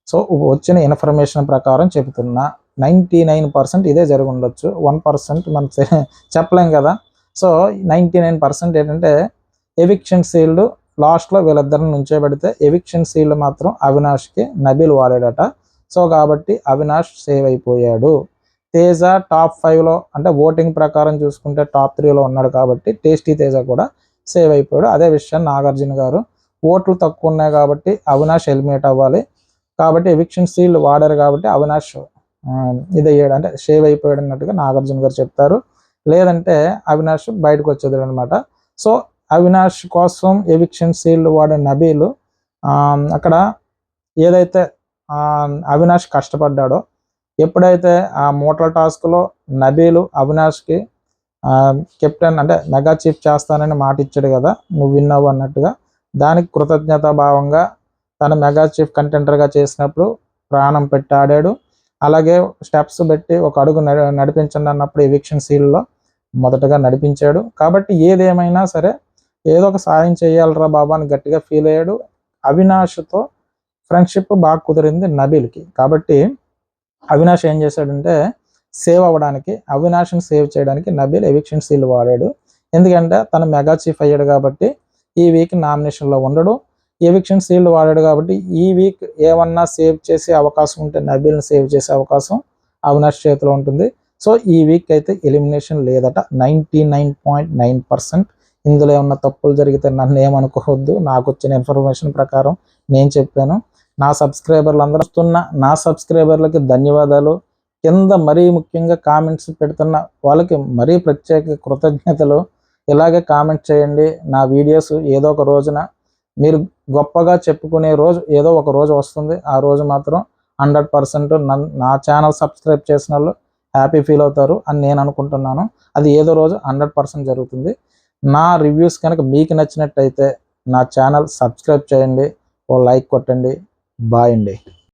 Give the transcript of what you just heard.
So వచ్చిన information ప్రకారం చెబుతున్నా 99% ఇదే జరిగి ఉండొచ్చు, 1% మనం చెప్పలేం కదా. సో 99% ఏంటంటే ఎవిక్షన్ సీల్డ్ లాస్ట్లో వీళ్ళిద్దరిని నుంచోబెడితే ఎవిక్షన్ సీల్డ్ మాత్రం అవినాష్కి నబీల్ వాడాడట. సో కాబట్టి అవినాష్ సేవ్ అయిపోయాడు. తేజ టాప్ 5లో అంటే ఓటింగ్ ప్రకారం చూసుకుంటే టాప్ 3లో ఉన్నాడు కాబట్టి టేస్టీ తేజ కూడా సేవ్ అయిపోయాడు. అదే విషయాన్ని నాగార్జున గారు ఓట్లు తక్కువ ఉన్నాయి కాబట్టి అవినాష్ ఎలిమినేట్ అవ్వాలి కాబట్టి ఎవిక్షన్ సీల్ వాడారు కాబట్టి అవినాష్ ఇది అయ్యాడు అంటే సేవ్ అయిపోయాడు అన్నట్టుగా నాగార్జున గారు చెప్తారు. లేదంటే అవినాష్ బయటకు వచ్చేది అనమాట. సో అవినాష్ కోసం ఎవిక్షన్ సీల్ వాడిన నబీల్ అక్కడ ఏదైతే అవినాష్ కష్టపడ్డాడో, ఎప్పుడైతే ఆ మోటల్ టాస్క్లో నబీలు అవినాష్కి కెప్టెన్ అంటే మెగా చీఫ్ చేస్తానని మాట ఇచ్చాడు కదా, నువ్వు విన్నావు అన్నట్టుగా, దానికి కృతజ్ఞతా భావంగా తను మెగా చీఫ్ కంటెంటర్గా చేసినప్పుడు ప్రాణం పెట్టి ఆడాడు. అలాగే స్టెప్స్ పెట్టి ఒక అడుగు నడిపించండి అన్నప్పుడు ఎవిక్షన్ సీల్లో మొదటగా నడిపించాడు. కాబట్టి ఏదేమైనా సరే ఏదో ఒక సాయం చేయాలరా బాబా అని గట్టిగా ఫీల్ అయ్యాడు. అవినాష్తో ఫ్రెండ్షిప్ బాగా కుదిరింది నబీల్కి. కాబట్టి అవినాష్ ఏం చేశాడంటే సేవ్ అవ్వడానికి, అవినాష్ని సేవ్ చేయడానికి నబీల్ ఎవిక్షన్ సీల్ వాడాడు. ఎందుకంటే తను మెగా చీఫ్ అయ్యాడు కాబట్టి ఈ వీక్ నామినేషన్లో ఉండడు. ఎవిక్షన్ సీల్ వాడాడు కాబట్టి ఈ వీక్ ఏమన్నా సేవ్ చేసే అవకాశం ఉంటే నబీల్ని సేవ్ చేసే అవకాశం అవినాష్ చేతిలో ఉంటుంది. సో ఈ వీక్ అయితే ఎలిమినేషన్ లేదట 99.9%. ఇందులో ఏమన్నా తప్పులు జరిగితే నన్ను ఏమనుకోవద్దు, నాకు వచ్చిన ఇన్ఫర్మేషన్ ప్రకారం నేను చెప్పాను. నా సబ్స్క్రైబర్లు అందరూ వస్తున్న నా సబ్స్క్రైబర్లకి ధన్యవాదాలు. కింద మరీ ముఖ్యంగా కామెంట్స్ పెడుతున్న వాళ్ళకి మరీ ప్రత్యేక కృతజ్ఞతలు. ఇలాగే కామెంట్ చేయండి. నా వీడియోస్ ఏదో ఒక రోజున మీరు గొప్పగా చెప్పుకునే రోజు ఏదో ఒక రోజు వస్తుంది. ఆ రోజు మాత్రం 100% నా ఛానల్ సబ్స్క్రైబ్ చేసిన వాళ్ళు హ్యాపీ ఫీల్ అవుతారు అని నేను అనుకుంటున్నాను. అది ఏదో రోజు 100% జరుగుతుంది. నా రివ్యూస్ కనుక మీకు నచ్చినట్టయితే నా ఛానల్ సబ్స్క్రైబ్ చేయండి, ఓ లైక్ కొట్టండి. బాయ్ అండి.